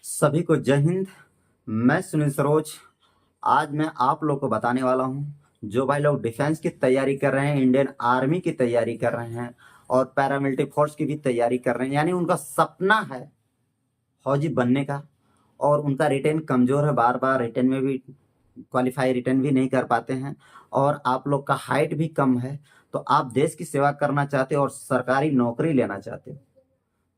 सभी को जय हिंद। मैं सुनील सरोज। आज मैं आप लोग को बताने वाला हूं, जो भाई लोग डिफेंस की तैयारी कर रहे हैं, इंडियन आर्मी की तैयारी कर रहे हैं और पैरामिलिट्री फोर्स की भी तैयारी कर रहे हैं, यानी उनका सपना है फौजी बनने का और उनका रिटेन कमजोर है, बार बार रिटेन में भी क्वालिफाई रिटेन भी नहीं कर पाते हैं और आप लोग का हाइट भी कम है, तो आप देश की सेवा करना चाहते हो और सरकारी नौकरी लेना चाहते हो,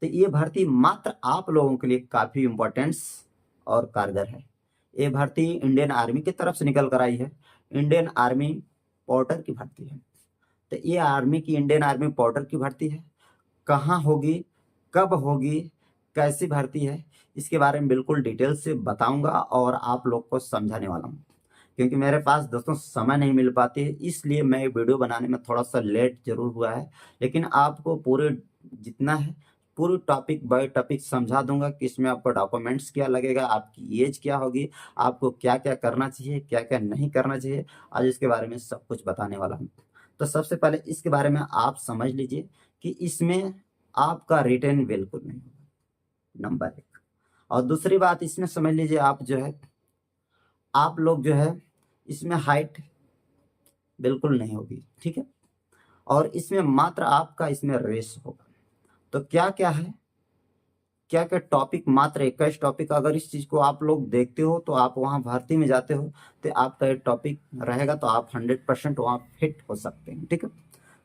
तो ये भर्ती मात्र आप लोगों के लिए काफी इंपॉर्टेंस और कारगर है। ये भर्ती इंडियन आर्मी की तरफ से निकल कर आई है। इंडियन आर्मी पोर्टर की भर्ती है। तो ये आर्मी की इंडियन आर्मी पोर्टर की भर्ती है। कहाँ होगी, कब होगी, कैसी भर्ती है, इसके बारे में बिल्कुल डिटेल से बताऊंगा और आप लोग को समझाने वाला हूँ, क्योंकि मेरे पास दोस्तों समय नहीं मिल पाती है, इसलिए मैं वीडियो बनाने में थोड़ा सा लेट जरूर हुआ है, लेकिन आपको पूरे जितना है पूरी टॉपिक बाय टॉपिक समझा दूंगा कि इसमें आपको डॉक्यूमेंट्स क्या लगेगा, आपकी एज क्या होगी, आपको क्या क्या करना चाहिए, क्या क्या नहीं करना चाहिए, आज इसके बारे में सब कुछ बताने वाला हूँ। तो सबसे पहले इसके बारे में आप समझ लीजिए कि इसमें आपका रिटेन बिल्कुल नहीं होगा, नंबर एक। और दूसरी बात इसमें समझ लीजिए, आप जो है आप लोग जो है इसमें हाइट बिल्कुल नहीं होगी, ठीक है। और इसमें मात्र आपका इसमें रेस होगा। तो क्या क्या है, क्या क्या टॉपिक, मात्र 21 टॉपिक। अगर इस चीज को आप लोग देखते हो तो आप वहां भर्ती में जाते हो तो आपका ये टॉपिक रहेगा, तो आप 100% वहां फिट हो सकते हैं, ठीक है।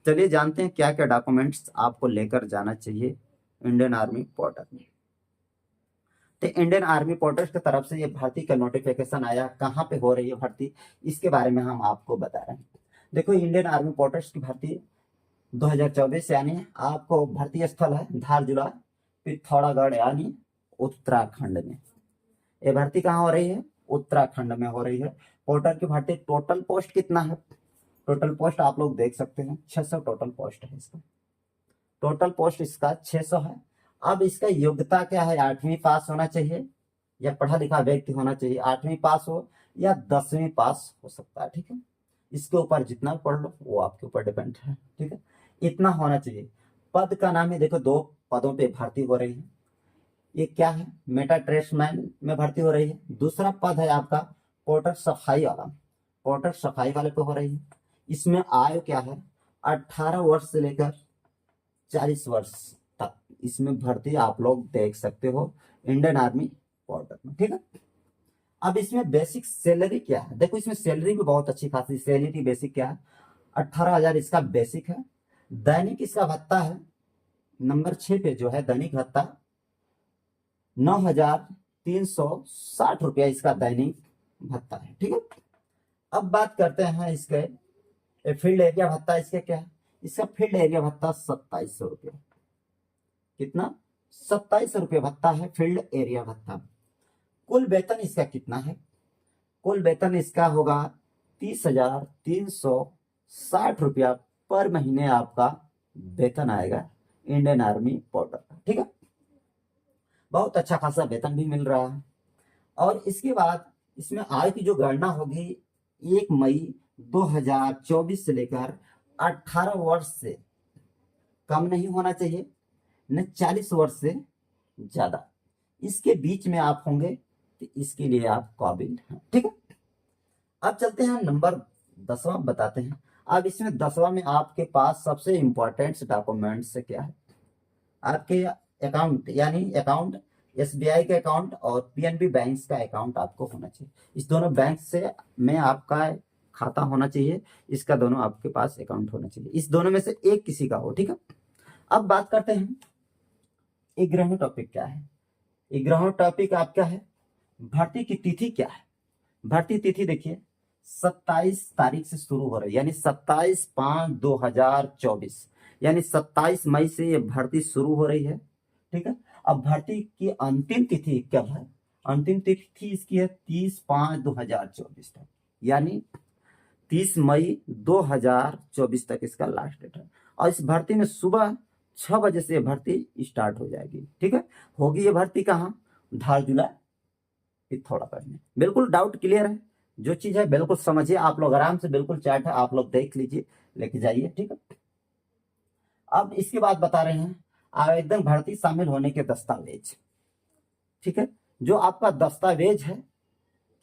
चलिए जानते हैं क्या क्या डॉक्यूमेंट्स आपको लेकर जाना चाहिए इंडियन आर्मी पोर्टल में। तो इंडियन आर्मी पोर्टल की तरफ से ये भर्ती का नोटिफिकेशन आया, कहाँ पे हो रही है भर्ती, इसके बारे में हम आपको बता रहे हैं। देखो, इंडियन आर्मी पोर्टल की भर्ती 2024, यानी आपको भर्ती स्थल है धारजुला पिथौरागढ़, यानी उत्तराखंड में। ये भर्ती कहाँ हो रही है? उत्तराखंड में हो रही है। पोर्टल की भर्ती, टोटल पोस्ट कितना है? टोटल पोस्ट आप लोग देख सकते हैं 600 टोटल पोस्ट है इसका। टोटल पोस्ट इसका 600 है। अब इसका योग्यता क्या है? 8वीं पास होना चाहिए या पढ़ा लिखा व्यक्ति होना चाहिए। 8वीं पास हो या 10वीं पास हो सकता है, ठीक है। इसके ऊपर जितना पढ़ लो वो आपके ऊपर डिपेंड है, ठीक है। इतना होना चाहिए। पद का नाम है, देखो 2 पदों पे भर्ती हो रही है। ये क्या है? मेटा ट्रेड्समैन में भर्ती हो रही है। दूसरा पद है आपका पोर्टर सफाई वाला। पोर्टर सफाई वाले पे हो रही है। इसमें आयु क्या है? 18 वर्ष से लेकर 40 वर्ष तक इसमें भर्ती आप लोग देख सकते हो इंडियन आर्मी पोर्टर में, ठीक है। अब इसमें बेसिक सैलरी क्या है? देखो, इसमें सैलरी भी बहुत अच्छी खासी सैलरी। बेसिक क्या है? 18,000 इसका बेसिक है। दैनिक इसका भत्ता है, नंबर 6 पे जो है दैनिक भत्ता 9,360 रुपया इसका दैनिक भत्ता है, ठीक है। अब बात करते हैं इसके फील्ड एरिया भत्ता। इसके क्या है? इसका फील्ड एरिया भत्ता 2700 रुपया। कितना? 2700 रुपया भत्ता है, फील्ड एरिया भत्ता। कुल वेतन इसका कितना है? कुल वेतन इसका होगा 30,360 रुपया पर महीने आपका वेतन आएगा इंडियन आर्मी पोर्टर का, ठीक है। बहुत अच्छा खासा वेतन भी मिल रहा है। और इसके बाद इसमें आय की जो गणना होगी 1 मई 2024 से लेकर 18 वर्ष से कम नहीं होना चाहिए, न 40 वर्ष से ज्यादा, इसके बीच में आप होंगे तो इसके लिए आप काबिल हैं, ठीक है। अब चलते हैं नंबर 10वां बताते हैं। अब इसमें 10वां में आपके पास सबसे इंपॉर्टेंट डॉक्यूमेंट्स क्या है? आपके अकाउंट, यानी अकाउंट एसबीआई का अकाउंट और पीएनबी बैंक का अकाउंट आपको होना चाहिए। इस दोनों बैंक से में आपका खाता होना चाहिए, इसका दोनों आपके पास अकाउंट होना चाहिए। इस दोनों में से एक किसी का हो, ठीक है। अब बात करते हैं 11वां टॉपिक क्या है। 11वां टॉपिक आपका है भर्ती की तिथि क्या है। भर्ती तिथि देखिए 27 तारीख से शुरू हो रही है, यानी 27/5/2024, यानी 27 मई से ये भर्ती शुरू हो रही है, ठीक है। अब भर्ती की अंतिम तिथि कब है? अंतिम तिथि इसकी है 30/5/2024 तक, यानी 30 मई 2024 तक इसका लास्ट डेट है। और इस भर्ती में सुबह 6 बजे से भर्ती स्टार्ट हो जाएगी, ठीक है। होगी ये भर्ती कहाँ? धारजुला पिथौरागढ़ में। बिल्कुल डाउट क्लियर है? जो चीज है बिल्कुल समझिए, आप लोग आराम से, बिल्कुल चार्ट है, आप लोग देख लीजिए, लेके जाइए, ठीक है। अब इसके बाद बता रहे हैं आवेदन भर्ती शामिल होने के दस्तावेज, ठीक है। जो आपका दस्तावेज है,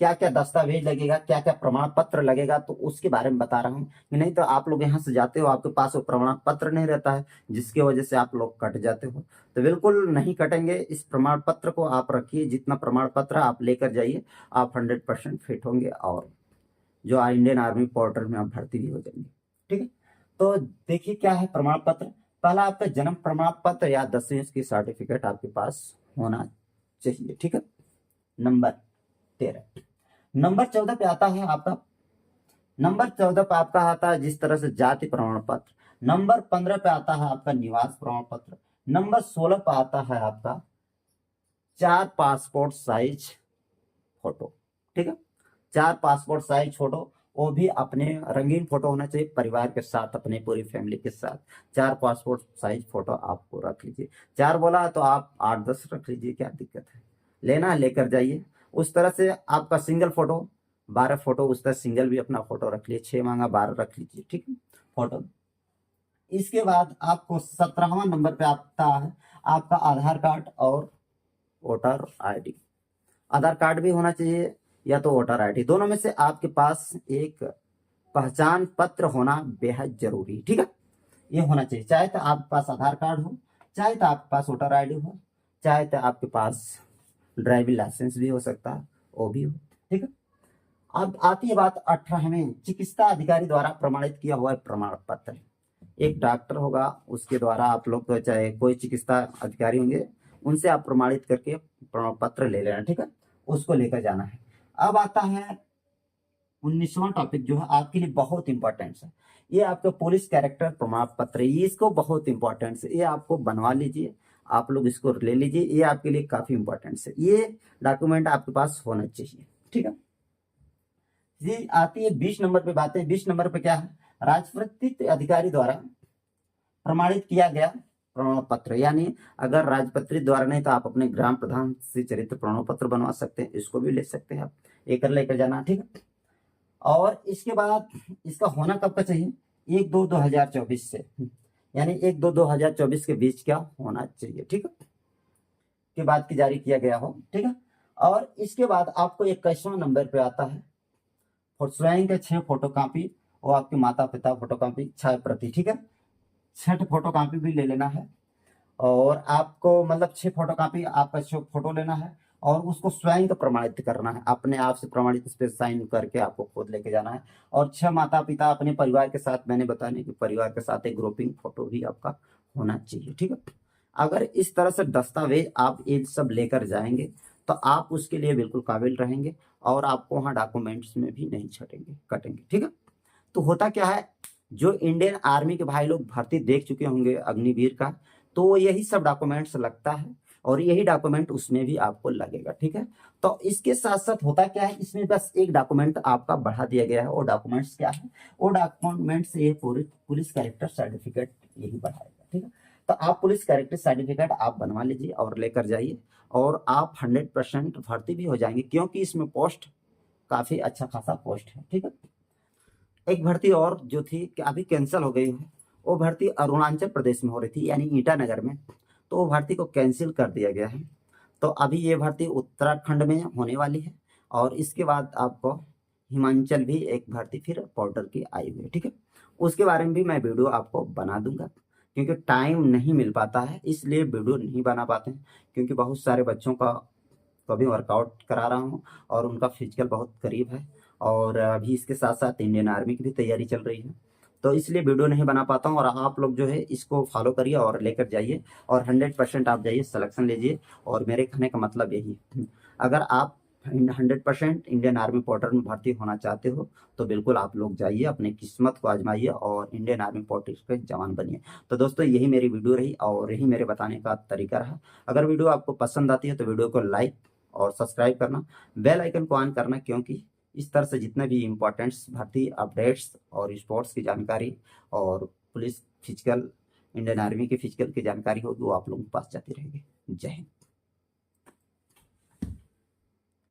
क्या क्या दस्तावेज लगेगा, क्या क्या प्रमाण पत्र लगेगा, तो उसके बारे में बता रहा हूँ। नहीं तो आप लोग यहाँ से जाते हो, आपके पास वो प्रमाण पत्र नहीं रहता है, जिसकी वजह से आप लोग कट जाते हो। तो बिल्कुल नहीं कटेंगे, इस प्रमाण पत्र को आप रखिए, जितना प्रमाण पत्र आप लेकर जाइए, आप 100% फिट होंगे और जो इंडियन आर्मी पोर्टल में आप भर्ती भी हो जाएंगे। ठीक है, तो देखिए क्या है प्रमाण पत्र। पहला आपका जन्म प्रमाण पत्र या 10वीं की सर्टिफिकेट आपके पास होना चाहिए। ठीक है, नंबर 13। नंबर 14 पे आता है आपका, नंबर 14 पे आपका आता है जिस तरह से जाति प्रमाण पत्र। नंबर 15 पे आता है आपका निवास प्रमाण पत्र। नंबर 16 पे आता है आपका 4 पासपोर्ट साइज फोटो। ठीक है, 4 पासपोर्ट साइज फोटो, वो भी अपने रंगीन फोटो होना चाहिए, परिवार के साथ, अपने पूरी फैमिली के साथ 4 पासपोर्ट साइज फोटो आपको रख लीजिए। 4 बोला तो आप 8-10 रख लीजिए, क्या दिक्कत है, लेना है लेकर जाइए। उस तरह से आपका सिंगल फोटो 12 फोटो, उस तरह सिंगल भी अपना फोटो रख लीजिए, 6 मांगा 12 रख लीजिए। ठीक है, फोटो। इसके बाद आपको 17वां नंबर पे आता है आपका आधार कार्ड और वोटर आईडी। आधार कार्ड भी होना चाहिए या तो वोटर आईडी, दोनों में से आपके पास एक पहचान पत्र होना बेहद जरूरी। ठीक है, ये होना चाहिए, चाहे तो आपके पास आधार कार्ड हो, चाहे तो आपके पास वोटर आईडी हो, चाहे तो आपके पास ड्राइविंग लाइसेंस भी हो सकता है, वो भी हो। ठीक है, अब आती है बात 18वें, चिकित्सा अधिकारी द्वारा प्रमाणित किया हुआ प्रमाण पत्र। एक डॉक्टर होगा, उसके द्वारा आप लोग तो चाहे कोई चिकित्सा अधिकारी होंगे, उनसे आप प्रमाणित करके प्रमाण पत्र ले लेना। ठीक है, उसको लेकर जाना है। अब आता है 19वां टॉपिक, जो है आपके लिए बहुत इंपॉर्टेंट है, ये आपका पुलिस कैरेक्टर प्रमाण पत्र। ये इसको बहुत इंपॉर्टेंट है, ये आपको बनवा लीजिए, आप लोग इसको ले लीजिए, ये आपके लिए काफी इंपॉर्टेंट है, ये डॉक्यूमेंट आपके पास होना चाहिए। ठीक है, ये आती है 20 नंबर पे बातें। 20 नंबर पे क्या है, राजपत्रित अधिकारी द्वारा प्रमाणित किया गया प्रमाण पत्र, यानी अगर राजपत्रित द्वारा नहीं तो आप अपने ग्राम प्रधान से चरित्र प्रमाण पत्र बनवा सकते हैं, इसको भी ले सकते हैं आप, एक लेकर जाना। ठीक है, और इसके बाद इसका होना कब का चाहिए, 1/2/2024 से, यानी 1/2/2024 के बीच क्या होना चाहिए। ठीक है, के बाद की जारी किया गया हो। ठीक है, और इसके बाद आपको 21वां नंबर पे आता है और स्वयं के 6 फोटो कॉपी, और आपके माता पिता फोटो कॉपी 6 प्रति। ठीक है, 6 फोटो कॉपी भी ले लेना है, और आपको मतलब 6 फोटो कॉपी आपका 6 फोटो लेना है, और उसको स्वयं को प्रमाणित करना है, अपने आप से प्रमाणित, इस पे साइन करके आपको खुद लेके जाना है। और 6 माता पिता अपने परिवार के साथ, मैंने बताने कि परिवार के साथ एक ग्रुपिंग फोटो भी आपका होना चाहिए। ठीक है, अगर इस तरह से दस्तावेज आप ये सब लेकर जाएंगे तो आप उसके लिए बिल्कुल काबिल रहेंगे, और आपको वहाँ डॉक्यूमेंट्स में भी नहीं छटेंगे कटेंगे। ठीक है, तो होता क्या है, जो इंडियन आर्मी के भाई लोग भर्ती देख चुके होंगे अग्निवीर का, तो यही सब डॉक्यूमेंट्स लगता है, और यही डॉक्यूमेंट उसमें भी आपको लगेगा। ठीक है, तो इसके साथ साथ होता क्या है, इसमें बस एक डॉक्यूमेंट आपका बढ़ा दिया गया है। वो डॉक्यूमेंट्स क्या है, वो डॉक्यूमेंट्स ये पुलिस कैरेक्टर सर्टिफिकेट यही बढ़ाएगा। ठीक है, तो आप पुलिस कैरेक्टर सर्टिफिकेट आप बनवा लीजिए और लेकर जाइए, और आप 100% भर्ती भी हो जाएंगे, क्योंकि इसमें पोस्ट काफी अच्छा खासा पोस्ट है। ठीक है, एक भर्ती और जो थी कि अभी कैंसिल हो गई है, वो भर्ती अरुणाचल प्रदेश में हो रही थी, यानी ईटानगर में, तो वो भर्ती को कैंसिल कर दिया गया है। तो अभी ये भर्ती उत्तराखंड में होने वाली है, और इसके बाद आपको हिमाचल भी एक भर्ती फिर पोर्टल की आई हुई है। ठीक है, उसके बारे में भी मैं वीडियो आपको बना दूंगा, क्योंकि टाइम नहीं मिल पाता है, इसलिए वीडियो नहीं बना पाते हैं, क्योंकि बहुत सारे बच्चों का अभी वर्कआउट करा रहा हूँ, और उनका फिजिकल बहुत करीब है, और अभी इसके साथ साथ इंडियन आर्मी की भी तैयारी चल रही है, तो इसलिए वीडियो नहीं बना पाता हूँ। और आप लोग जो है इसको फॉलो करिए और लेकर जाइए, और 100% आप जाइए, सिलेक्शन लीजिए। और मेरे कहने का मतलब यही है, अगर आप 100% इंडियन आर्मी पोर्टल में भर्ती होना चाहते हो, तो बिल्कुल आप लोग जाइए, अपनी किस्मत को आजमाइए और इंडियन आर्मी पोर्टल के जवान बनिए। तो दोस्तों यही मेरी वीडियो रही, और यही मेरे बताने का तरीका रहा। अगर वीडियो आपको पसंद आती है तो वीडियो को लाइक और सब्सक्राइब करना, बेल आइकन को ऑन करना, क्योंकि इस तरह से जितने भी इम्पोर्टेंट्स भर्ती अपडेट्स और स्पोर्ट्स की जानकारी और पुलिस फिजिकल, इंडियन आर्मी की फिजिकल की जानकारी होगी, वो आप लोगों के पास जाती रहेगी। जय हिंद।